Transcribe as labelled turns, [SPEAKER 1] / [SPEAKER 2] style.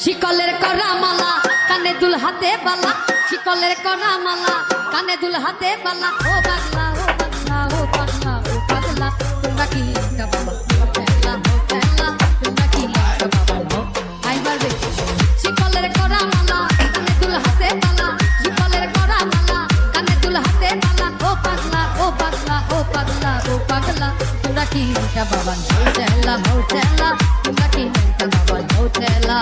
[SPEAKER 1] শিকলের করা মালা কানে দুল হাতে বালা, শিকলের করা মালা কানে দুল হাতে বালা। ও পাগলা ও পাগলা ও পাগলা ও পাগলা, তোমরা কি একটা বাবা খেলা ও খেলা, তোমরা কি একটা বাবা আইবার দেখি। শিকলের করা মালা কানে দুল হাতে বালা, শিকলের করা মালা কানে দুল হাতে বালা। ও পাগলা ও পাগলা ও পাগলা ও পাগলা, তোমরা কি একটা বাবা খেলা ও খেলা, তোমরা কি একটা বাবা খেলা।